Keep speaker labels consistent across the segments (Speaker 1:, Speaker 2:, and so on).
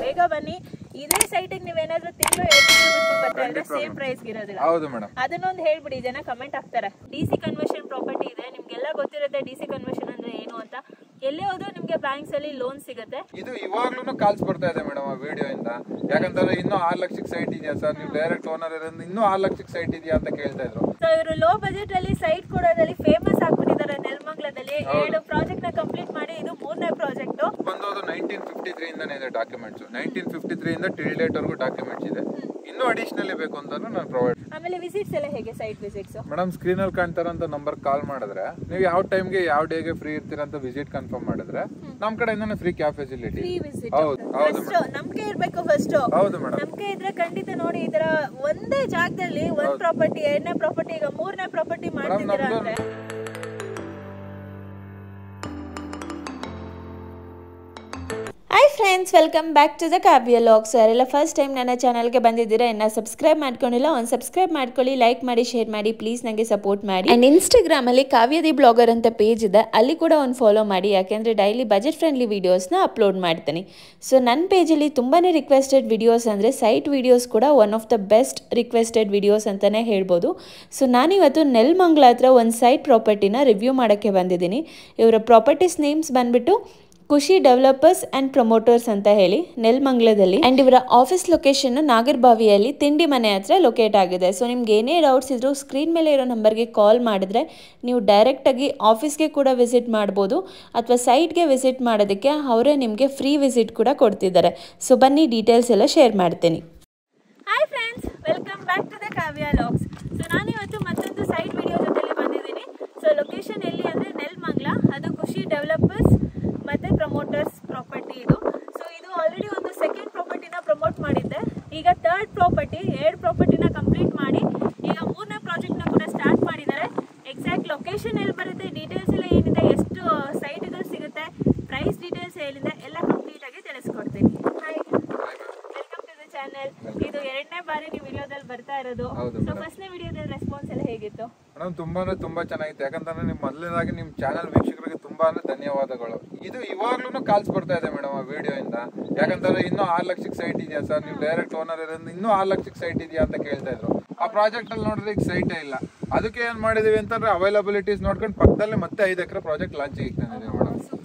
Speaker 1: ಬೇಗ ಬನ್ನಿ. ಇದೇ ಸೈಟಿಗೆ ನೀವೇನಾದ್ರೂ ತಿಂಗಳು 2 ತಿಂಗಳು ಬಿಟ್ಕೊಂಡು ಬರ್ತಾ ಇದ್ರೆ ಸೇಮ್ ಪ್ರೈಸ್ ಇರೋದಿಲ್ಲ.
Speaker 2: ಹೌದು ಮೇಡಮ್.
Speaker 1: ಅದನ್ನೊಂದು ಹೇಳ್ಬಿಡಿ, ಜನ ಕಮೆಂಟ್ ಹಾಕ್ತಾರೆ. DC ಕನ್ವರ್ಷನ್ ಪ್ರಾಪರ್ಟಿ ಇದೆ, ನಿಮ್ಗೆಲ್ಲ ಗೊತ್ತಿರುತ್ತೆ DC ಕನ್ವರ್ಷನ್ ಅಂದ್ರೆ ಏನು ಅಂತ. ಎಲ್ಲೇ ಹೋದ್ರೂ ನಿಮ್ಗೆ ಬ್ಯಾಂಕ್ಸ್ ಅಲ್ಲಿ ಲೋನ್ ಸಿಗುತ್ತೆ.
Speaker 2: ಇದು ಇವಾಗ್ಲೂ ಕಾಲ್ಸ್ ಬರ್ತಾ ಇದೆ ಮೇಡಮ್ ಆ ವಿಡಿಯೋ ಇಂದ. ಯಾಕಂತಂದ್ರೆ ಇನ್ನೂ 6 ಲಕ್ಷಕ್ಕೆ ಸೈಟ್ ಇದೆಯಾ ಸರ್, ನೀವು ಡೈರೆಕ್ಟ್ ಓನರ್ ಇರೋದ್ರಿಂದ ಇನ್ನೂ 6 ಲಕ್ಷಕ್ಕೆ ಸೈಟ್ ಇದೆಯಾ ಅಂತ ಕೇಳ್ತಾ ಇದ್ರು.
Speaker 1: ಸೊ ಇವರು ಲೋ ಬಜೆಟ್ ಅಲ್ಲಿ ಸೈಟ್ ಕೊಡೋದ್ರಲ್ಲಿ ಫೇಮಸ್ ಆಗ್ಬಿಟ್ಟಿದ್ದಾರೆ. ನೆಲಮಂಗಲದಲ್ಲಿ 2 ಪ್ರಾಜೆಕ್ಟ್ ನ ಕಂಪ್ಲೀಟ್ ಮಾಡಿ ಇದು 3ನೇ ಪ್ರಾಜೆಕ್ಟ್.
Speaker 2: ಬಂದೋದು 1953 ಇಂದಾನೆ ಇದೆ ಡಾಕ್ಯುಮೆಂಟ್ಸ್. 1953 ಇಂದ ಟಿಲ್ ಡೇಟ್ ವರೆಗೂ ಡಾಕ್ಯುಮೆಂಟ್ಸ್ ಇದೆ. ಇನ್ನೂ ಅಡಿಷನಲಿ ಬೇಕು ಅಂತಾನು ನಾನು ಪ್ರೊವೈಡ್.
Speaker 1: ಆಮೇಲೆ ವಿಸಿಟ್ಸ್ ಎಲ್ಲ ಹೇಗೆ, ಸೈಟ್ ವಿಸಿಟ್ಸ್
Speaker 2: ಮೇಡಮ್ ಸ್ಕ್ರೀನ್ ಅಲ್ಲಿ ಕಾಣ್ತಾರಂತ ನಂಬರ್ ಕಾಲ್ ಮಾಡಿದ್ರೆ ನೀವು ಯಾವ ಟೈಮ್ಗೆ ಯಾವ ಡೇಗೆ ಫ್ರೀ ಇರ್ತೀರಾ ಅಂತ ವಿಸಿಟ್ ಕನ್ಫರ್ಮ್ ಮಾಡಿದ್ರೆ ನಮ್ ಕಡೆಯಿಂದಾನೆ ಫ್ರೀ ಕ್ಯಾಬ್ ಫೆಸಿಲಿಟಿ.
Speaker 1: ಹೌದು ಹೌದು, ನಂಬಿಕೆ ಇರ್ಬೇಕು ಫಸ್ಟ್.
Speaker 2: ಹೌದು ಮೇಡಮ್,
Speaker 1: ನಂಬಿಕೆ ಇದ್ರೆ ಖಂಡಿತ ನೋಡಿ ಈ ತರ ಒಂದೇ ಜಾಗದಲ್ಲಿ ಒಂದ್ ಪ್ರಾಪರ್ಟಿ, 2ನೇ ಪ್ರಾಪರ್ಟಿ, ಈಗ 3ನೇ ಪ್ರಾಪರ್ಟಿ ಮಾಡ್ತಿದ್ದೀರಾ ಅಂದ್ರೆ. Hi friends, welcome back to the Kavya logs. ಯಾರೆಲ್ಲ ಫಸ್ಟ್ ಟೈಮ್ ನನ್ನ ಚಾನಲ್ಗೆ ಬಂದಿದ್ದೀರಾ, ಇನ್ನು ಸಬ್ಸ್ಕ್ರೈಬ್ ಮಾಡ್ಕೊಂಡಿಲ್ಲ, ಒಂದು ಸಬ್ಸ್ಕ್ರೈಬ್ ಮಾಡ್ಕೊಳ್ಳಿ, ಲೈಕ್ ಮಾಡಿ, ಶೇರ್ ಮಾಡಿ, ಪ್ಲೀಸ್ ನನಗೆ ಸಪೋರ್ಟ್ ಮಾಡಿ. ಆ್ಯಂಡ್ ಇನ್ಸ್ಟಾಗ್ರಾಮಲ್ಲಿ ಕಾವ್ಯದಿ ಬ್ಲಾಗರ್ ಅಂತ ಪೇಜ್ ಇದೆ, ಅಲ್ಲಿ ಕೂಡ ಒಂದು ಫಾಲೋ ಮಾಡಿ. ಯಾಕೆಂದರೆ ಡೈಲಿ ಬಜೆಟ್ ಫ್ರೆಂಡ್ಲಿ ವೀಡಿಯೋಸ್ನ ಅಪ್ಲೋಡ್ ಮಾಡ್ತೀನಿ. ಸೊ ನನ್ನ ಪೇಜಲ್ಲಿ ತುಂಬಾ ರಿಕ್ವೆಸ್ಟೆಡ್ ವಿಡಿಯೋಸ್ ಅಂದರೆ ಸೈಟ್ ವಿಡಿಯೋಸ್ ಕೂಡ one of the best requested videos ಅಂತಲೇ ಹೇಳ್ಬೋದು. ಸೊ ನಾನಿವತ್ತು ನೆಲಮಂಗಲ ಹತ್ರ ಒಂದು ಸೈಟ್ ಪ್ರಾಪರ್ಟಿನ ರಿವ್ಯೂ ಮಾಡೋಕ್ಕೆ ಬಂದಿದ್ದೀನಿ. ಇವರ ಪ್ರಾಪರ್ಟೀಸ್ ನೇಮ್ಸ್ ಬಂದುಬಿಟ್ಟು ಖುಷಿ ಡೆವಲಪರ್ಸ್ ಆ್ಯಂಡ್ ಪ್ರಮೋಟರ್ಸ್ ಅಂತ ಹೇಳಿ ನೆಲಮಂಗಲದಲ್ಲಿ. ಆ್ಯಂಡ್ ಇವರ ಆಫೀಸ್ ಲೊಕೇಶನ್ ನಾಗರಬಾವಿಯಲ್ಲಿ ತಿಂಡಿ ಮನೆ ಹತ್ರ ಲೊಕೇಟ್ ಆಗಿದೆ. ಸೊ ನಿಮ್ಗೆ ಏನೇ ಡೌಟ್ಸ್ ಇದ್ರೂ ಸ್ಕ್ರೀನ್ ಮೇಲೆ ಇರೋ ನಂಬರ್ಗೆ ಕಾಲ್ ಮಾಡಿದ್ರೆ ನೀವು ಡೈರೆಕ್ಟಾಗಿ ಆಫೀಸ್ಗೆ ಕೂಡ ವಿಸಿಟ್ ಮಾಡ್ಬೋದು, ಅಥವಾ ಸೈಟ್ಗೆ ವಿಸಿಟ್ ಮಾಡೋದಕ್ಕೆ ಅವರೇ ನಿಮಗೆ ಫ್ರೀ ವಿಸಿಟ್ ಕೂಡ ಕೊಡ್ತಿದ್ದಾರೆ. ಸೊ ಬನ್ನಿ ಡೀಟೇಲ್ಸ್ ಎಲ್ಲ ಶೇರ್ ಮಾಡ್ತೀನಿ. Hi friends, welcome back to the Kavya logs. So ನಾನಿವತ್ತು ಮತ್ತೊಂದು ಸೈಟ್ ವಿಡಿಯೋ ಜೊತೆಲಿ ಬಂದಿದ್ದೀನಿ. ಸೊ ಲೊಕೇಶನ್ ಎಲ್ಲಿ ಅಂದರೆ ನೆಲಮಂಗಲ, ಅದು ಖುಷಿ ಡೆವಲಪರ್ಸ್ ಮತ್ತು ಪ್ರಮೋಟರ್ಸ್ ಪ್ರಾಪರ್ಟಿ ಇದು. ಸೊ ಇದು ಆಲ್ರೆಡಿ ಒಂದು ಸೆಕೆಂಡ್ ಪ್ರಾಪರ್ಟಿನ ಪ್ರಮೋಟ್ ಮಾಡಿದ್ದೆ. ಈಗ 3rd ಪ್ರಾಪರ್ಟಿ, 2 ಪ್ರಾಪರ್ಟಿನ ಕಂಪ್ಲೀಟ್ ಮಾಡಿ ಈಗ 3ನೇ ಪ್ರಾಜೆಕ್ಟ್ನ ಕೂಡ ಸ್ಟಾರ್ಟ್ ಮಾಡಿದ್ದಾರೆ. ಎಕ್ಸಾಕ್ಟ್ ಲೊಕೇಶನ್ ಎಲ್ಲಿ ಬರುತ್ತೆ, ಡೀಟೇಲ್ಸ್ ಎಲ್ಲ ಏನಿದೆ, ಎಷ್ಟು ಸೈಟ್ಗಳು ಸಿಗುತ್ತೆ, ಪ್ರೈಸ್ ಡೀಟೇಲ್ಸ್ ಏನಿದೆ ಎಲ್ಲ ಕಂಪ್ಲೀಟಾಗಿ ತಿಳಿಸ್ಕೊಡ್ತೀನಿ. Hi, welcome to the channel. ಇದು 2ನೇ ಬಾರಿ ನೀವು ವಿಡಿಯೋದಲ್ಲಿ ಬರ್ತಾ ಇರೋದು. ಸೊ ಫಸ್ಟ್ನೇ ವಿಡಿಯೋದಲ್ಲಿ ರೆಸ್ಪಾನ್ಸ್ ಎಲ್ಲ ಹೇಗಿತ್ತು?
Speaker 2: ಮೇಡಮ್ ತುಂಬಾ ಚೆನ್ನಾಗಿತ್ತು. ಯಾಕಂತಂದ್ರೆ ನಿಮ್ ಮೊದಲನೇದಾಗಿ ನಿಮ್ ಚಾನಲ್ ವೀಕ್ಷಕರಿಗೆ ತುಂಬಾ ಧನ್ಯವಾದಗಳು. ಇದು ಇವಾಗ್ಲೂ ಕಾಲ್ಸ್ ಬರ್ತಾ ಇದೆ ಮೇಡಮ್ ಆ ವಿಡಿಯೋ ಇಂದ. ಯಾಕಂತಂದ್ರೆ ಇನ್ನೂ 6 ಲಕ್ಷಕ್ಕೆ ಸೈಟ್ ಇದೆಯಾ ಸರ್, ನೀವು ಡೈರೆಕ್ಟ್ ಓನರ್ ಇರೋದ್ರಿಂದ ಇನ್ನೂ 6 ಲಕ್ಷಕ್ಕೆ ಸೈಟ್ ಇದೆಯಾ ಅಂತ ಕೇಳ್ತಾ ಇದ್ರು. ಆ ಪ್ರಾಜೆಕ್ಟ್ ಅಲ್ಲಿ ನೋಡಿದ್ರೆ ಈಗ ಸೈಟೇ ಇಲ್ಲ. ಅದಕ್ಕೆ ಏನ್ ಮಾಡಿದೀವಿ ಅಂತಂದ್ರೆ ಅವೈಲಬಿಲಿಟೀಸ್ ನೋಡ್ಕೊಂಡು ಪಕ್ಕದಲ್ಲೇ ಮತ್ತೆ 5 ಎಕರೆ ಪ್ರಾಜೆಕ್ಟ್ ಲಾಂಚ್ ಇಟ್ಟಿದ್ದೀವಿ ಮೇಡಮ್.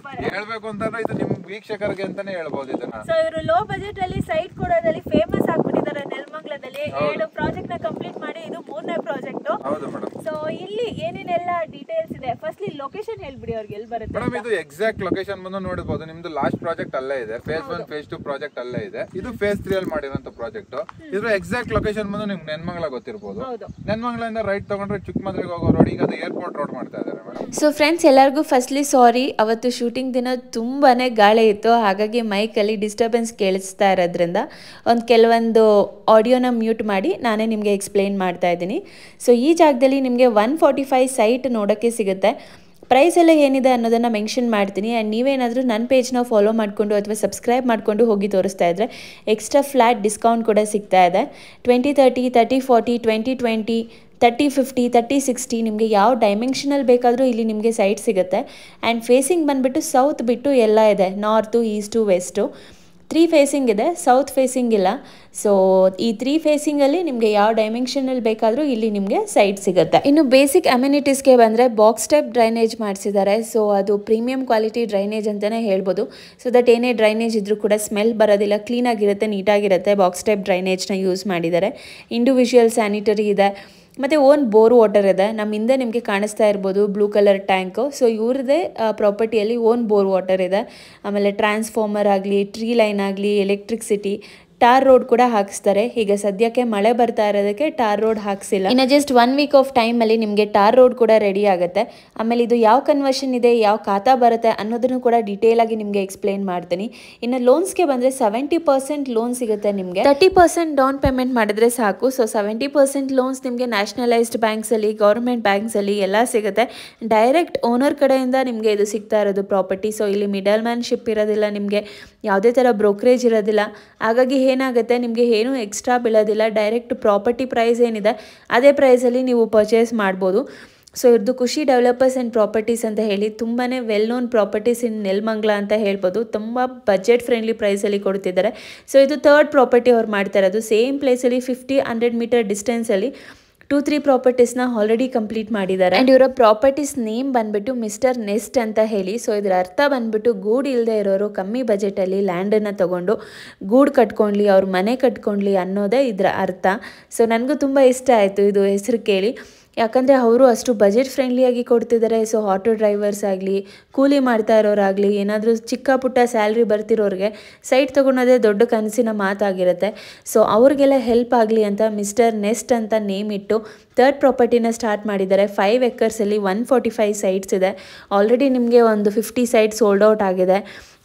Speaker 2: ಹೇಳ್ಬೇಕು ಅಂತಂದ್ರೆ ಇದು ನಿಮ್ ವೀಕ್ಷಕರಿಗೆ ಅಂತಾನೆ ಹೇಳ್ಬೋದು ಇದನ್ನ.
Speaker 1: ಸೊ ಇವರು ಲೋ ಬಜೆಟ್ ಅಲ್ಲಿ ಸೈಟ್ ಕೊಡೋದ್ರಲ್ಲಿ ಫೇಮಸ್ ಆಗ್ಬಿಟ್ಟಿದ್ದಾರೆ ನೆಲಮಂಗಲದಲ್ಲಿ. 2 ಪ್ರಾಜೆಕ್ಟ್ ನ ಕಂಪ್ಲೀಟ್ ಮಾಡಿ ಇದು 3ನೇ ಪ್ರಾಜೆಕ್ಟ್.
Speaker 2: ಹೌದು ಮೇಡಮ್.
Speaker 1: ಸೊ ಇಲ್ಲಿ ಏನೇನೆಲ್ಲ ಡೀಟೇಲ್ಸ್ ಇದೆ, ಫಸ್ಟ್ಲಿ ಲೊಕೇಶನ್ ಹೇಳ್ಬಿಡಿ ಅವ್ರಿಗೆ ಎಲ್ಲಿ ಬರುತ್ತೆ
Speaker 2: ಮೇಡಮ್. ಇದು ಎಕ್ಸಾಕ್ಟ್ ಲೊಕೇಶನ್ ಬಂದು ನೋಡಬಹುದು. ನಿಮ್ದು ಲಾಸ್ಟ್ ಪ್ರಾಜೆಕ್ಟ್ ಅಲ್ಲೇ ಇದೆ, ಫೇಸ್ 1 ಫೇಸ್ 2 ಪ್ರಾಜೆಕ್ಟ್ ಅಲ್ಲೇ ಇದೆ. ಇದು ಫೇಸ್ 3 ಅಲ್ಲಿ ಮಾಡಿರೋಂತ ಪ್ರಾಜೆಕ್ಟ್. ಇದ್ರ ಎಕ್ಸಾಕ್ಟ್ ಲೊಕೇಶನ್ ಬಂದು ನಿಮ್ಗೆ ನೆಲಮಂಗಲ ಗೊತ್ತಿರಬಹುದು. ನೆಲಮಂಗಲದಿಂದ ರೈಟ್ ತಗೊಂಡ್ರೆ ಚಿಕ್ಕಮಂಗ್ಳೂರಿಗೆ ಹೋಗೋ ರೋಡ್, ಈಗ ಅದು ಏರ್ಪೋರ್ಟ್ ರೋಡ್ ಮಾಡ್ತಾ ಇದ್ದಾರೆ ಮೇಡಮ್.
Speaker 1: ಸೊ ಫ್ರೆಂಡ್ಸ್, ಎಲ್ಲರಿಗೂ ಫಸ್ಟ್ಲಿ ಸಾರಿ, ಅವತ್ತು ಶೂಟಿಂಗ್ ದಿನ ತುಂಬಾನೇ ಗಾಳಿ ಇತ್ತು, ಹಾಗಾಗಿ ಮೈಕಲ್ಲಿ ಡಿಸ್ಟರ್ಬೆನ್ಸ್ ಕೇಳಿಸ್ತಾ ಇರೋದ್ರಿಂದ ಕೆಲವೊಂದು ಆಡಿಯೋನ ಮ್ಯೂಟ್ ಮಾಡಿ ನಾನೇ ನಿಮಗೆ ಎಕ್ಸ್ಪ್ಲೈನ್ ಮಾಡ್ತಾ ಇದ್ದೀನಿ. ಸೊ ಈ ಜಾಗದಲ್ಲಿ ನಿಮಗೆ 145 ಸೈಟ್ ನೋಡೋಕ್ಕೆ ಸಿಗುತ್ತೆ. ಪ್ರೈಸ್ ಎಲ್ಲ ಏನಿದೆ ಅನ್ನೋದನ್ನು ಮೆನ್ಷನ್ ಮಾಡ್ತೀನಿ. ಆ್ಯಂಡ್ ನೀವೇನಾದರೂ ನನ್ನ ಪೇಜ್ನ ಫಾಲೋ ಮಾಡಿಕೊಂಡು ಅಥವಾ ಸಬ್ಸ್ಕ್ರೈಬ್ ಮಾಡಿಕೊಂಡು ಹೋಗಿ ತೋರಿಸ್ತಾ ಇದ್ದರೆ ಎಕ್ಸ್ಟ್ರಾ ಫ್ಲ್ಯಾಟ್ ಡಿಸ್ಕೌಂಟ್ ಕೂಡ ಸಿಗ್ತಾ ಇದೆ. 20-30, 30-40, 20-20, 30-50, 30-60 ನಿಮಗೆ ಯಾವ ಡೈಮೆನ್ಷನಲ್ಲಿ ಬೇಕಾದರೂ ಇಲ್ಲಿ ನಿಮಗೆ ಸೈಟ್ ಸಿಗುತ್ತೆ. ಆ್ಯಂಡ್ ಫೇಸಿಂಗ್ ಬಂದುಬಿಟ್ಟು ಸೌತ್ ಬಿಟ್ಟು ಎಲ್ಲ ಇದೆ, ನಾರ್ತು, ಈಸ್ಟು, ವೆಸ್ಟು. 3 ಫೇಸಿಂಗ್ ಇದೆ, ಸೌತ್ ಫೇಸಿಂಗ್ ಇಲ್ಲ. ಸೊ ಈ 3 ಫೇಸಿಂಗಲ್ಲಿ ನಿಮಗೆ ಯಾವ ಡೈಮೆನ್ಷನಲ್ಲಿ ಬೇಕಾದರೂ ಇಲ್ಲಿ ನಿಮಗೆ ಸೈಟ್ ಸಿಗುತ್ತೆ. ಇನ್ನು ಬೇಸಿಕ್ ಅಮ್ಯುನಿಟೀಸ್ಗೆ ಬಂದರೆ ಬಾಕ್ಸ್ ಟೈಪ್ ಡ್ರೈನೇಜ್ ಮಾಡಿಸಿದ್ದಾರೆ. ಸೊ ಅದು ಪ್ರೀಮಿಯಂ ಕ್ವಾಲಿಟಿ ಡ್ರೈನೇಜ್ ಅಂತಲೇ ಹೇಳ್ಬೋದು. ಸೊ ದಟ್ ಏನೇ ಡ್ರೈನೇಜ್ ಇದ್ರೂ ಕೂಡ ಸ್ಮೆಲ್ ಬರೋದಿಲ್ಲ, ಕ್ಲೀನಾಗಿರುತ್ತೆ, ನೀಟಾಗಿರುತ್ತೆ. ಬಾಕ್ಸ್ ಟೈಪ್ ಡ್ರೈನೇಜ್ನ ಯೂಸ್ ಮಾಡಿದ್ದಾರೆ. ಇಂಡಿವಿಜುವಲ್ ಸ್ಯಾನಿಟರಿ ಇದೆ, ಮತ್ತು ಓನ್ ಬೋರ್ ವಾಟರ್ ಇದೆ. ನಮ್ಮ ಹಿಂದೆ ನಿಮಗೆ ಕಾಣಿಸ್ತಾ ಇರ್ಬೋದು ಬ್ಲೂ ಕಲರ್ ಟ್ಯಾಂಕು. ಸೊ ಇವ್ರದ್ದೇ ಪ್ರಾಪರ್ಟಿಯಲ್ಲಿ ಓನ್ ಬೋರ್ ವಾಟರ್ ಇದೆ. ಆಮೇಲೆ ಟ್ರಾನ್ಸ್ಫಾರ್ಮರ್ ಆಗಲಿ, ಟ್ರೀ ಲೈನ್ ಆಗಲಿ, ಎಲೆಕ್ಟ್ರಿಸಿಟಿ, ಟಾರ್ ರೋಡ್ ಕೂಡ ಹಾಕಿಸ್ತಾರೆ. ಈಗ ಸದ್ಯಕ್ಕೆ ಮಳೆ ಬರ್ತಾ ಇರೋದಕ್ಕೆ ಟಾರ್ ರೋಡ್ ಹಾಕ್ಸಿಲ್ಲ. ಇನ್ನು ಜಸ್ಟ್ 1 ವೀಕ್ ಆಫ್ ಟೈಮಲ್ಲಿ ನಿಮಗೆ ಟಾರ್ ರೋಡ್ ಕೂಡ ರೆಡಿ ಆಗುತ್ತೆ. ಆಮೇಲೆ ಇದು ಯಾವ ಕನ್ವರ್ಷನ್ ಇದೆ, ಯಾವ ಖಾತಾ ಬರುತ್ತೆ ಅನ್ನೋದನ್ನು ಕೂಡ ಡೀಟೇಲ್ ಆಗಿ ನಿಮಗೆ ಎಕ್ಸ್ಪ್ಲೈನ್ ಮಾಡ್ತೀನಿ. ಇನ್ನು ಲೋನ್ಸ್ಗೆ ಬಂದರೆ 70% ಲೋನ್ ಸಿಗುತ್ತೆ ನಿಮಗೆ. 30% ಡೌನ್ ಪೇಮೆಂಟ್ ಮಾಡಿದ್ರೆ ಸಾಕು. ಸೊ 70% ಲೋನ್ಸ್ ನಿಮಗೆ ನ್ಯಾಷನಲೈಸ್ಡ್ ಬ್ಯಾಂಕ್ಸಲ್ಲಿ, ಗೌರ್ಮೆಂಟ್ ಬ್ಯಾಂಕ್ಸಲ್ಲಿ ಎಲ್ಲ ಸಿಗುತ್ತೆ. ಡೈರೆಕ್ಟ್ ಓನರ್ ಕಡೆಯಿಂದ ನಿಮಗೆ ಇದು ಸಿಗ್ತಾ ಇರೋದು ಪ್ರಾಪರ್ಟಿ. ಸೊ ಇಲ್ಲಿ ಮಿಡಲ್ ಮ್ಯಾನ್ಶಿಪ್ ಇರೋದಿಲ್ಲ, ನಿಮಗೆ ಯಾವುದೇ ಥರ ಬ್ರೋಕರೇಜ್ ಇರೋದಿಲ್ಲ. ಹಾಗಾಗಿ ಏನಾಗುತ್ತೆ, ನಿಮಗೆ ಏನೂ ಎಕ್ಸ್ಟ್ರಾ ಬೀಳೋದಿಲ್ಲ. ಡೈರೆಕ್ಟ್ ಪ್ರಾಪರ್ಟಿ ಪ್ರೈಸ್ ಏನಿದೆ ಅದೇ ಪ್ರೈಸಲ್ಲಿ ನೀವು ಪರ್ಚೇಸ್ ಮಾಡ್ಬೋದು. ಸೊ ಇವ್ರದ್ದು ಖುಷಿ ಡೆವಲಪರ್ಸ್ ಆ್ಯಂಡ್ ಪ್ರಾಪರ್ಟೀಸ್ ಅಂತ ಹೇಳಿ ತುಂಬಾ ವೆಲ್ ನೋನ್ ಪ್ರಾಪರ್ಟೀಸ್ ಇನ್ ನೆಲಮಂಗಲ ಅಂತ ಹೇಳ್ಬೋದು. ತುಂಬ ಬಜೆಟ್ ಫ್ರೆಂಡ್ಲಿ ಪ್ರೈಸಲ್ಲಿ ಕೊಡ್ತಿದ್ದಾರೆ. ಸೊ ಇದು ಥರ್ಡ್ ಪ್ರಾಪರ್ಟಿ ಅವ್ರು ಮಾಡ್ತಾ ಇರೋದು. ಸೇಮ್ ಪ್ಲೇಸಲ್ಲಿ 50-100 ಮೀಟರ್ ಡಿಸ್ಟೆನ್ಸಲ್ಲಿ 2-3 ಪ್ರಾಪರ್ಟೀಸ್ನ ಆಲ್ರೆಡಿ ಕಂಪ್ಲೀಟ್ ಮಾಡಿದ್ದಾರೆ. ಆ್ಯಂಡ್ ಇವರ ಪ್ರಾಪರ್ಟೀಸ್ ನೇಮ್ ಬಂದ್ಬಿಟ್ಟು ಮಿಸ್ಟರ್ ನೆಸ್ಟ್ ಅಂತ ಹೇಳಿ. ಸೊ ಇದರ ಅರ್ಥ ಬಂದ್ಬಿಟ್ಟು ಗೂಡು ಇಲ್ಲದೆ ಇರೋರು ಕಮ್ಮಿ ಬಜೆಟಲ್ಲಿ ಲ್ಯಾಂಡನ್ನು ತೊಗೊಂಡು ಗೂಡು ಕಟ್ಕೊಂಡ್ಲಿ, ಅವ್ರ ಮನೆ ಕಟ್ಕೊಂಡ್ಲಿ ಅನ್ನೋದೇ ಇದರ ಅರ್ಥ. ಸೊ ನನಗೂ ತುಂಬ ಇಷ್ಟ ಆಯಿತು ಇದು ಹೆಸರು ಕೇಳಿ. ಯಾಕಂದರೆ ಅವರು ಅಷ್ಟು ಬಜೆಟ್ ಫ್ರೆಂಡ್ಲಿಯಾಗಿ ಕೊಡ್ತಿದ್ದಾರೆ. ಸೊ ಆಟೋ ಡ್ರೈವರ್ಸ್ ಆಗಲಿ, ಕೂಲಿ ಮಾಡ್ತಾ ಇರೋರಾಗಲಿ, ಏನಾದರೂ ಚಿಕ್ಕ ಪುಟ್ಟ ಸ್ಯಾಲ್ರಿ ಬರ್ತಿರೋರಿಗೆ ಸೈಟ್ ತೊಗೊಳೋದೇ ದೊಡ್ಡ ಕನಸಿನ ಮಾತಾಗಿರುತ್ತೆ. ಸೊ ಅವ್ರಿಗೆಲ್ಲ ಹೆಲ್ಪ್ ಆಗಲಿ ಅಂತ ಮಿಸ್ಟರ್ ನೆಸ್ಟ್ ಅಂತ ನೇಮ್ ಇಟ್ಟು ಥರ್ಡ್ ಪ್ರಾಪರ್ಟಿನ ಸ್ಟಾರ್ಟ್ ಮಾಡಿದ್ದಾರೆ. 5 ಎಕರ್ಸಲ್ಲಿ 145 ಸೈಟ್ಸ್ ಇದೆ. ಆಲ್ರೆಡಿ ನಿಮಗೆ ಒಂದು 50 ಸೈಟ್ಸ್ ಸೋಲ್ಡ್ ಔಟ್ ಆಗಿದೆ.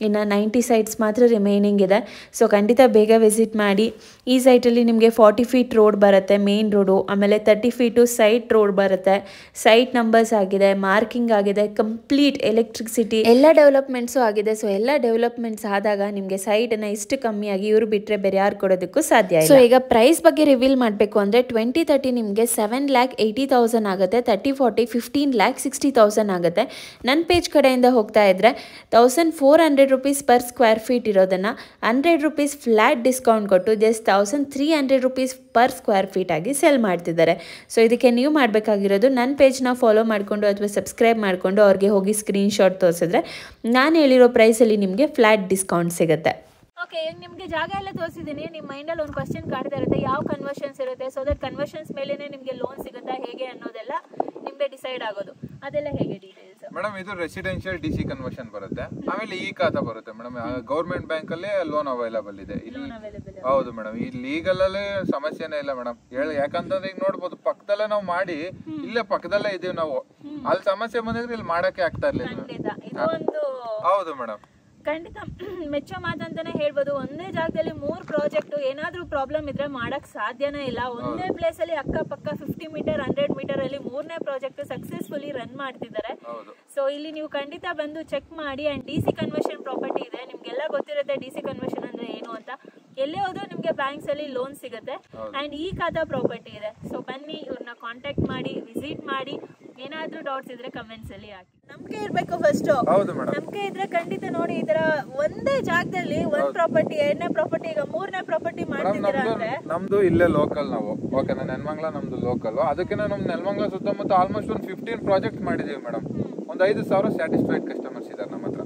Speaker 1: ಇನ್ನು 90 ಸೈಟ್ಸ್ ಮಾತ್ರ ರಿಮೈನಿಂಗ್ ಇದೆ. ಸೊ ಖಂಡಿತ ಬೇಗ ವಿಸಿಟ್ ಮಾಡಿ. ಈ ಸೈಟಲ್ಲಿ ನಿಮಗೆ 40 ಫೀಟ್ ರೋಡ್ ಬರುತ್ತೆ, ಮೇನ್ ರೋಡು. ಆಮೇಲೆ 30 ಫೀಟು ಸೈಟ್ ರೋಡ್ ಬರುತ್ತೆ. ಸೈಟ್ ನಂಬರ್ಸ್ ಆಗಿದೆ, ಮಾರ್ಕಿಂಗ್ ಆಗಿದೆ, ಕಂಪ್ಲೀಟ್ ಎಲೆಕ್ಟ್ರಿಸಿಟಿ ಎಲ್ಲ ಡೆವಲಪ್ಮೆಂಟ್ಸು ಆಗಿದೆ. ಸೊ ಎಲ್ಲ ಡೆವಲಪ್ಮೆಂಟ್ಸ್ ಆದಾಗ ನಿಮಗೆ ಸೈಟನ್ನು ಇಷ್ಟು ಕಮ್ಮಿಯಾಗಿ ಇವರು ಬಿಟ್ಟರೆ ಬೇರೆ ಯಾರು ಕೊಡೋದಕ್ಕೂ ಸಾಧ್ಯ ಇಲ್ಲ. ಸೊ ಈಗ ಪ್ರೈಸ್ ಬಗ್ಗೆ ರಿವೀಲ್ ಮಾಡಬೇಕು ಅಂದರೆ 2030 ನಿಮಗೆ 7,80,000 ಆಗುತ್ತೆ. 30-40 15,60,000 ಆಗುತ್ತೆ. ನನ್ನ ಪೇಜ್ ಕಡೆಯಿಂದ ಹೋಗ್ತಾ ಇದ್ದರೆ 1,400 ರೂಪೀಸ್ ಪರ್ ಸ್ಕ್ವೇರ್ ಫೀಟ್ ಇರೋದನ್ನು 100 ರೂಪೀಸ್ ಫ್ಲ್ಯಾಟ್ ಡಿಸ್ಕೌಂಟ್ ಕೊಟ್ಟು just 1,300 rupees per square feet ಆಗಿ ಸೆಲ್ ಮಾಡ್ತಿದ್ದಾರೆ. ಸೊ ಇದಕ್ಕೆ ನೀವು ಮಾಡಬೇಕಾಗಿರೋದು ನನ್ನ ಪೇಜ್ನ ಫಾಲೋ ಮಾಡಿಕೊಂಡು ಅಥವಾ ಸಬ್ಸ್ಕ್ರೈಬ್ ಮಾಡಿಕೊಂಡು ಅವ್ರಿಗೆ ಹೋಗಿ ಸ್ಕ್ರೀನ್ಶಾಟ್ ತೋರಿಸಿದ್ರೆ ನಾನು ಹೇಳಿರೋ ಪ್ರೈಸಲ್ಲಿ ನಿಮಗೆ ಫ್ಲ್ಯಾಟ್ ಡಿಸ್ಕೌಂಟ್ ಸಿಗುತ್ತೆ.
Speaker 3: ಓಕೆ, ಈಗ ನಿಮಗೆ ಜಾಗ ಎಲ್ಲ ತೋರಿಸಿದ್ದೀನಿ. ನಿಮ್ಮ ಮೈಂಡಲ್ಲಿ ಒಂದು ಕ್ವಶನ್ ಕಾಡ್ತಾ ಇರುತ್ತೆ, ಯಾವ ಕನ್ವರ್ಷನ್ಸ್ ಇರುತ್ತೆ, ಸೊ ದಟ್ ಕನ್ವರ್ಷನ್ಸ್ ಮೇಲೇ ನಿಮಗೆ ಲೋನ್ ಸಿಗುತ್ತಾ ಹೇಗೆ ಅನ್ನೋದೆಲ್ಲ ನಿಮಗೆ ಡಿಸೈಡ್ ಆಗೋದು. ಅದೆಲ್ಲ ಹೇಗೆ ಡೀಟೇಲ್ಸ್?
Speaker 2: ಮೇಡಮ್ ಇದು ರೆಸಿಡೆನ್ಷಿಯಲ್ DC ಕನ್ವರ್ಷನ್ ಬರುತ್ತೆ. ಆಮೇಲೆ ಈ ಖಾತಾ ಬರುತ್ತೆ ಮೇಡಮ್. ಗೌರ್ಮೆಂಟ್ ಬ್ಯಾಂಕ್ ಅಲ್ಲಿ ಲೋನ್ ಅವೈಲಬಲ್ ಇದೆ ಇಲ್ಲಿ. ಹೌದು ಮೇಡಮ್, ಈ ಲೀಗಲ್ ಅಲ್ಲಿ ಸಮಸ್ಯೆನೇ ಇಲ್ಲ ಮೇಡಮ್. ಯಾಕಂತಂದ್ರೆ ಈಗ ನೋಡ್ಬೋದು, ಪಕ್ಕದಲ್ಲೇ ನಾವು ಮಾಡಿ ಇಲ್ಲೇ ಪಕ್ಕದಲ್ಲೇ ಇದೀವಿ ನಾವು. ಅಲ್ಲಿ ಸಮಸ್ಯೆ ಬಂದಿದ್ರೆ ಇಲ್ಲಿ ಮಾಡಕ್ಕೆ ಆಗ್ತಾ ಇರ್ಲಿಲ್ಲ. ಹೌದು ಮೇಡಮ್,
Speaker 3: ಖಂಡಿತ ಮೆಚ್ಚೋ ಮಾತಂತಾನೆ ಹೇಳ್ಬೋದು. ಒಂದೇ ಜಾಗದಲ್ಲಿ 3 ಪ್ರಾಜೆಕ್ಟ್ ಏನಾದ್ರೂ ಪ್ರಾಬ್ಲಮ್ ಇದ್ರೆ ಮಾಡಕ್ ಸಾಧ್ಯನೇ ಇಲ್ಲ. ಒಂದೇ ಪ್ಲೇಸ್ ಅಲ್ಲಿ ಅಕ್ಕಪಕ್ಕ 50 ಮೀಟರ್ 100 ಮೀಟರ್ ಅಲ್ಲಿ 3ನೇ ಪ್ರಾಜೆಕ್ಟ್ ಸಕ್ಸಸ್ಫುಲಿ ರನ್ ಮಾಡ್ತಿದ್ದಾರೆ. ಸೊ ಇಲ್ಲಿ ನೀವು ಖಂಡಿತ ಬಂದು ಚೆಕ್ ಮಾಡಿ. ಅಂಡ್ DC ಕನ್ವರ್ಷನ್ ಪ್ರಾಪರ್ಟಿ ಇದೆ. ನಿಮ್ಗೆಲ್ಲ ಗೊತ್ತಿರುತ್ತೆ DC ಕನ್ವರ್ಷನ್ ಅಂದ್ರೆ ಏನು ಅಂತ. ಎಲ್ಲೇ ಹೋದ್ರೂ ನಿಮ್ಗೆ ಬ್ಯಾಂಕ್ಸ್ ಅಲ್ಲಿ ಲೋನ್ ಸಿಗುತ್ತೆ. ಅಂಡ್ ಈ ಖಾತಾ ಪ್ರಾಪರ್ಟಿ ಇದೆ. ಸೊ ಬನ್ನಿ, ಇವ್ರನ್ನ ಕಾಂಟ್ಯಾಕ್ಟ್ ಮಾಡಿ, ವಿಸಿಟ್ ಮಾಡಿ. ಏನಾದ್ರೂ ಡೌಟ್ಸ್ ಇದ್ರೆ ಕಮೆಂಟ್ಸ್ ಅಲ್ಲಿ ಹಾಕಿ. ನಂಬಿಕೆ ಇರ್ಬೇಕು ಫಸ್ಟ್. ನಂಬಿಕೆ ಇದ್ರೆ ಖಂಡಿತ ನೋಡಿ, ಈ ತರ ಒಂದೇ ಜಾಗದಲ್ಲಿ ಒಂದ್ ಪ್ರಾಪರ್ಟಿ, 2ನೇ ಪ್ರಾಪರ್ಟಿ, ಈಗ 3ನೇ ಪ್ರಾಪರ್ಟಿ ಮಾಡ್ತಿದ್ದೀರಾ ಅಂದ್ರೆ.
Speaker 2: ನಮ್ದು ಇಲ್ಲೇ ಲೋಕಲ್ ನಾವು. ಓಕೆನಾ, ನೆಲಮಂಗಲ ನಮ್ದು ಲೋಕಲ್. ಅದಕ್ಕೆ ನಮ್ ನೆಲಮಂಗಲ ಸುತ್ತಮುತ್ತ ಆಲ್ಮೋಸ್ಟ್ ಒಂದು 15 ಪ್ರಾಜೆಕ್ಟ್ ಮಾಡಿದೀವಿ ಮೇಡಮ್. ಒಂದು 5,000 ಸ್ಯಾಟಿಸ್ಫೈಡ್ ಕಸ್ಟಮರ್ಸ್ ಇದಾರೆ ನಮ್ಮ ಹತ್ರ.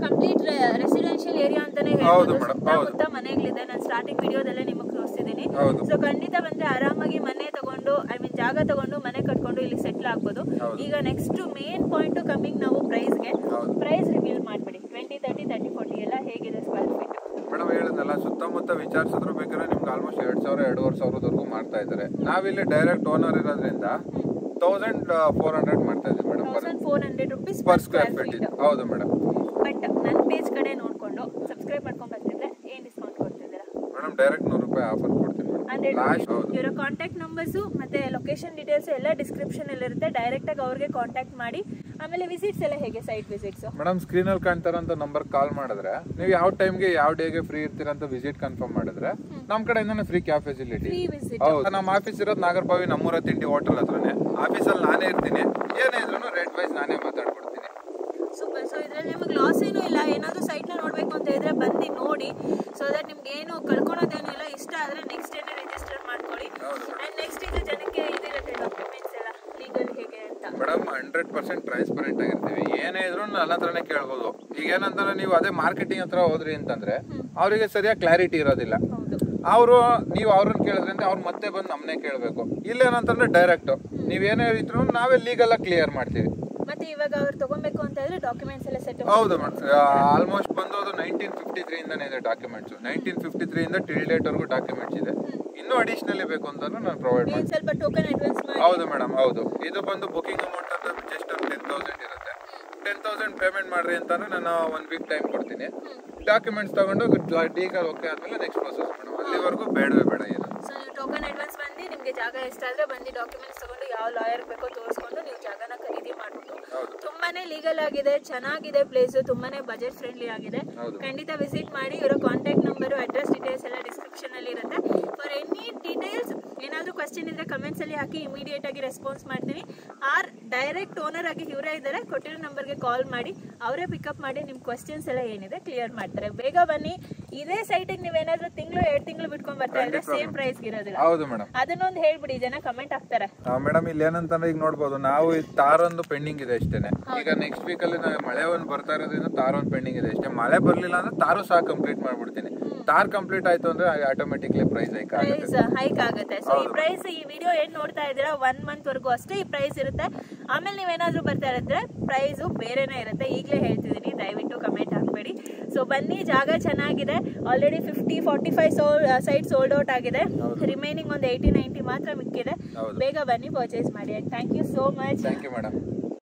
Speaker 3: ಕಂಪ್ಲೀಟ್ ರೆಸಿಡೆನ್ಷಿಯಲ್ ಏರಿಯಾ ಅಂತಾನೆ ಹೇಳ್ಬೋದು. ಸುತ್ತಮುತ್ತ ಮನೆಗಳಿದೆ. ನಾನು ಸ್ಟಾರ್ಟಿಂಗ್ ವಿಡಿಯೋದಲ್ಲೇ ನಿಮಗೆ ತೋರಿಸಿದೀನಿ. ಸೊ ಖಂಡಿತ ಬಂದ್ರೆ ಆರಾಮಾಗಿ ಮನೆ ತಗೊಂಡು, ಜಾಗ ತಗೊಂಡು ಮನೆ ಕಟ್ಕೊಂಡು ಇಲ್ಲಿ ಸೆಟ್ಲ್ ಆಗ್ಬೋದು. ಈಗ ನೆಕ್ಸ್ಟ್ ಮೇನ್ ಪಾಯಿಂಟ್ ಕಮಿಂಗ್ ನಾವು ಪ್ರೈಸ್ಗೆ. ಪ್ರೈಸ್ ರಿವೀಲ್ ಮಾಡ್ಬಿಡಿ. 20, 30, 30, 40 ಎಲ್ಲ ಹೇಗಿದೆ ಸ್ಕ್ವೇರ್ ಫೀಟ್?
Speaker 2: ಮೇಡಮ್ ಹೇಳಿದ್ನಲ್ಲ, ಸುತ್ತಮುತ್ತ ವಿಚಾರಿಸಿದ್ರು ಬೇಕಾದ್ರೆ ನಿಮ್ಗೆ ಆಲ್ಮೋಸ್ಟ್ 2,000-2,500 ಮಾಡ್ತಾ ಇದ್ದಾರೆ. ನಾವಿಲ್ಲಿ ಡೈರೆಕ್ಟ್ ಓನರ್ ಇರೋದ್ರಿಂದ 1,400 ಮಾಡ್ತಾ ಇದ್ದೀವಿ madam.
Speaker 3: 1,400 rupees
Speaker 2: per square feet. ಹೌದು ಮೇಡಮ್.
Speaker 3: ಬಟ್ ನನ್ನ ಪೇಜ್ ಕಡೆ ನೋಡ್ಕೊಂಡು ಸಬ್ಸ್ಕ್ರೈಬ್ ಮಾಡ್ಕೊಂಡು ಬರ್ತಿದ್ರೆ ಏನ್ ಡಿಸ್ಕೌಂಟ್ ಕೊಡ್ತಿದ್ದೀರಾ?
Speaker 2: ಮೇಡಮ್ ಡೈರೆಕ್ಟ್ 100 ರೂಪಾಯಿ ಆಫರ್ ಕೊಡ್ತೀನಿ.
Speaker 3: ಇವರ ಕಾಂಟ್ಯಾಕ್ಟ್ ನಂಬರ್ಸು ಮತ್ತೆ ಲೊಕೇಶನ್ ಡೀಟೇಲ್ಸ್ ಎಲ್ಲ ಡಿಸ್ಕ್ರಿಪ್ಷನ್ ಅಲ್ಲಿ ಇರುತ್ತೆ. ಡೈರೆಕ್ಟ್ ಆಗಿ ಅವ್ರಿಗೆ ಕಾಂಟ್ಯಾಕ್ಟ್ ಮಾಡಿ. ಆಮೇಲೆ ವಿಸಿಟ್ಸ್ ಎಲ್ಲ ಹೇಗೆ? ಸೈಟ್ ವಿಸಿಟ್ಸ್ ಮೇಡಮ್
Speaker 2: ಸ್ಕ್ರೀನ್ ಅಲ್ಲಿ ಕಾಣ್ತಾರಂತ ನಂಬರ್ ಕಾಲ್ ಮಾಡಿದ್ರೆ ನೀವು ಯಾವ ಟೈಮ್ಗೆ ಯಾವ ಡೇಗೆ ಫ್ರೀ ಇರ್ತೀರಾ ಅಂತ ವಿಸಿಟ್ ಕನ್ಫರ್ಮ್ ಮಾಡಿದ್ರೆ ನಮ್ ಕಡೆಯಿಂದ ಫ್ರೀ ಕ್ಯಾಬ್ ಫೆಸಿಲಿಟಿ. ಹೌದು, ನಮ್ಮ ಆಫೀಸ್ ಇರೋದು ನಾಗರಬಾವಿ ನಮ್ಮೂರ ತಿಂಡಿ ಹೋಟೆಲ್ ಹತ್ರನೇ. ಆಫೀಸಲ್ಲಿ ನಾನೇ ಇರ್ತೀನಿ. ಏನೇ ಇದ್ರು ರೇಟ್ ವೈಸ್ ನಾನೇ ಮಾತಾಡ್ಕೊಡ್ತೀನಿ.
Speaker 3: ಸೂಪರ್. ಸೊ ಇದ್ರಲ್ಲಿ ನಿಮಗೆ ಲಾಸ್ ಏನೂ ಇಲ್ಲ. ಏನಾದರೂ ಸೈಟ್ನ ನೋಡಬೇಕು ಅಂತ ಇದ್ರೆ ಬಂದು ನೋಡಿ. ಸೊ ದಟ್ ನಿಮ್ಗೆ ಏನು ಕಳ್ಕೊಳೋದೇನೂ ಇಲ್ಲ. ಇಷ್ಟ ಆದರೆ ನೆಕ್ಸ್ಟ್ ಡೇನೇ ರಿಜಿಸ್ಟರ್ ಮಾಡ್ಕೊಳ್ಳಿ. ಆ್ಯಂಡ್ ನೆಕ್ಸ್ಟ್ ಇದು ಜನಕ್ಕೆ ಇದಿರುತ್ತೆ ಡಾಕ್ಯುಮೆಂಟ್ಸ್ ಎಲ್ಲ ಲೀಗಲ್ ಹೇಗೆ ಅಂತ.
Speaker 2: ಮೇಡಮ್ 100% ಟ್ರಾನ್ಸ್ಪರೆಂಟ್ ಆಗಿರ್ತೀವಿ. ಏನೇ ಇದ್ರು ನನ್ನ ಹತ್ರನೇ ಕೇಳ್ಬೋದು. ಈಗ ಏನಂತಾರೆ, ನೀವು ಅದೇ ಮಾರ್ಕೆಟಿಂಗ್ ಹತ್ರ ಹೋದ್ರಿ ಅಂತಂದ್ರೆ ಅವರಿಗೆ ಸರಿಯಾಗಿ ಕ್ಲಾರಿಟಿ ಇರೋದಿಲ್ಲ. ನೀವು ಅವ್ರನ್ನ ಕೇಳಿದ್ರಿಂದ ಅವ್ರು ಮತ್ತೆ ಬಂದು ನಮ್ಮನ್ನೇ ಕೇಳಬೇಕು. ಇಲ್ಲೇನಂತಂದ್ರೆ ಡೈರೆಕ್ಟ್ ನೀವೇನೇ ಇದ್ರು ನಾವೇ ಲೀಗಲ್ ಆಗಿ ಕ್ಲಿಯರ್ ಮಾಡ್ತೀವಿ.
Speaker 3: ಮತ್ತೆ ಇವಾಗ ಅವ್ರು ತಗೊಬೇಕು ಅಂತ ಹೇಳಿದ್ರೆ ಡಾಕ್ಯುಮೆಂಟ್ಸ್ ಎಲ್ಲ ಸೆಟ್.
Speaker 2: ಹೌದು ಮೇಡಮ್, ಆಲ್ಮೋಸ್ಟ್ ಬಂದೋದು 1953 ಇಂದಾನೆ ಇದೆ ಡಾಕ್ಯುಮೆಂಟ್ಸ್. 1953 ಇಂದ ಟಿಲ್ ಡೇಟ್ ವರೆಗೂ ಡಾಕ್ಯುಮೆಂಟ್ಸ್ ಇದೆ. ಇನ್ನೂ ಅಡಿಷನಲಿ ಬೇಕು ಅಂತ ನಾನು ಪ್ರೊವೈಡ್ ಮಾಡ್ತೀನಿ.
Speaker 3: ಸ್ವಲ್ಪ ಟೋಕನ್ ಅಡ್ವಾನ್ಸ್ ಮಾಡಿ.
Speaker 2: ಹೌದು ಮೇಡಮ್, ಹೌದು. ಇದು ಬಂದು ಬುಕಿಂಗ್ ಅಮೌಂಟ್ ಅಂತ ಜಸ್ಟ್ 10,000 ಇರುತ್ತೆ. 10,000 ಪೇಮೆಂಟ್ ಮಾಡ್ರಿ ಅಂತಂದ್ರೆ ನಾನು 1 ವೀಕ್ ಟೈಮ್ ಕೊಡ್ತೀನಿ. ಡಾಕ್ಯುಮೆಂಟ್ಸ್ ತಗೊಂಡು ಡೀಗಲ್ ಓಕೆ ಆದ್ಮೇಲೆ ನೆಕ್ಸ್ಟ್ ಪ್ರೊಸೆಸ್ ಮೇಡಮ್. ಅಲ್ಲಿವರೆಗೂ ಬೇಡವೇ ಬೇಡ ಏನು.
Speaker 3: ಸೊ ನೀವು ಟೋಕನ್ ಅಡ್ವಾನ್ಸ್ ಬಂದು ನಿಮಗೆ ಜಾಗ ಎಷ್ಟಾದ್ರೆ ಬಂದು ಡಾಕ್ಯುಮೆಂಟ್ಸ್ ತಗೊಂಡು ಯಾವ ಲಾಯರ್ ಬೇಕೋ ತೋರಿಸ್ಕೊಂಡು ನೀವು ಜಾಗನ ಖರೀದಿ ಮಾಡ್ಬೋದು. ತುಂಬಾನೇ ಲೀಗಲ್ ಆಗಿದೆ, ಚೆನ್ನಾಗಿದೆ ಪ್ಲೇಸ್, ತುಂಬಾನೇ ಬಜೆಟ್ ಫ್ರೆಂಡ್ಲಿ ಆಗಿದೆ. ಖಂಡಿತ ವಿಸಿಟ್ ಮಾಡಿ. ಇವರ ಕಾಂಟ್ಯಾಕ್ಟ್ ನಂಬರ್, ಅಡ್ರೆಸ್ ಡೀಟೇಲ್ಸ್ ಎಲ್ಲ ಡಿಸ್ಕ್ರಿಪ್ಷನ್ ಅಲ್ಲಿ ಇರುತ್ತೆ. ಫಾರ್ ಎನಿ ಡೀಟೇಲ್ಸ್ ಏನಾದರೂ ಕ್ವಶನ್ ಇದ್ರೆ ಕಮೆಂಟ್ಸ್ ಅಲ್ಲಿ ಹಾಕಿ, ಇಮಿಡಿಯೇಟ್ ಆಗಿ ರೆಸ್ಪಾನ್ಸ್ ಮಾಡ್ತೀನಿ. ಆರ್ ಡೈರೆಕ್ಟ್ ಓನರ್ ಆಗಿ ಇವರೇ ಇದ್ದಾರೆ, ಕೊಟ್ಟಿರೋ ನಂಬರ್ಗೆ ಕಾಲ್ ಮಾಡಿ ಅವರೇ ಪಿಕಪ್ ಮಾಡಿ ನಿಮ್ ಕ್ವಶನ್ಸ್ ಎಲ್ಲ ಏನಿದೆ ಕ್ಲಿಯರ್ ಮಾಡ್ತಾರೆ. ಬೇಗ ಬನ್ನಿ. ಇದೇ ಸೈಟಿಗೆ ನೀವೇನಾದ್ರೂ ತಿಂಗಳು 2 ತಿಂಗಳು ಬಿಟ್ಕೊಂಡ್ ಬರ್ತಾ ಇದ್ರೆ ಸೇಮ್ ಪ್ರೈಸ್ ಇರೋದಿಲ್ಲ.
Speaker 2: ಹೌದು ಮೇಡಮ್,
Speaker 3: ಅದನ್ನೊಂದು ಹೇಳ್ಬಿಡಿ, ಜನ ಕಮೆಂಟ್ ಹಾಕ್ತಾರೆ.
Speaker 2: ಮೇಡಮ್ ಇಲ್ಲಿ ಏನಂತಂದ್ರೆ ಈಗ ನೋಡ್ಬೋದು, ನಾವು ತಾರ್ ಒಂದು ಪೆಂಡಿಂಗ್ ಇದೆ ಅಷ್ಟೇನೆ. ಈಗ ನೆಕ್ಸ್ಟ್ ವೀಕ್ ಅಲ್ಲಿ ಮಳೆ ಒಂದು ಬರ್ತಾ ಇರೋದ್ರಿಂದ ತಾರ್ ಒಂದು ಪೆಂಡಿಂಗ್ ಇದೆ ಅಷ್ಟೇ. ಮಳೆ ಬರ್ಲಿಲ್ಲ ಅಂದ್ರೆ ತಾರು ಸಹ ಕಂಪ್ಲೀಟ್ ಮಾಡ್ಬಿಡ್ತೀನಿ. ತಾರ್ ಕಂಪ್ಲೀಟ್ ಆಯ್ತು ಅಂದ್ರೆ ಆಟೋಮೆಟಿಕ್ಲಿ ಪ್ರೈಸ್ ಹೈಕ್
Speaker 3: ಆಗುತ್ತೆ. ಸೊ ಈ ಪ್ರೈಸ್, ಈ ವಿಡಿಯೋ ಏನ್ ನೋಡ್ತಾ ಇದ್ದೀರಾ 1 ಮಂತ್ ವರೆಗೂ ಅಷ್ಟೇ ಈ ಪ್ರೈಸ್ ಇರುತ್ತೆ. ಆಮೇಲೆ ನೀವೇನಾದ್ರೂ ಬರ್ತಾ ಇದ್ರೆ ಪ್ರೈಸ್ ಬೇರೆನೇ ಇರುತ್ತೆ. ಈಗಲೇ ಹೇಳ್ತಿದ್ದೀನಿ, ದಯವಿಟ್ಟು ಕಮೆಂಟ್ ಹಾಕ್ಬೇಡಿ. ಸೊ ಬನ್ನಿ, ಜಾಗ ಚೆನ್ನಾಗಿದೆ. ಆಲ್ರೆಡಿ 50-45 ಸೈಟ್ ಸೋಲ್ಡ್ ಔಟ್ ಆಗಿದೆ. ರಿಮೈನಿಂಗ್ ಒಂದು 80-90 ಮಾತ್ರ ಮಿಕ್ಕಿದೆ. ಬೇಗ ಬನ್ನಿ, ಪರ್ಚೇಸ್ ಮಾಡಿ. Thank you so much.
Speaker 2: Thank you madam.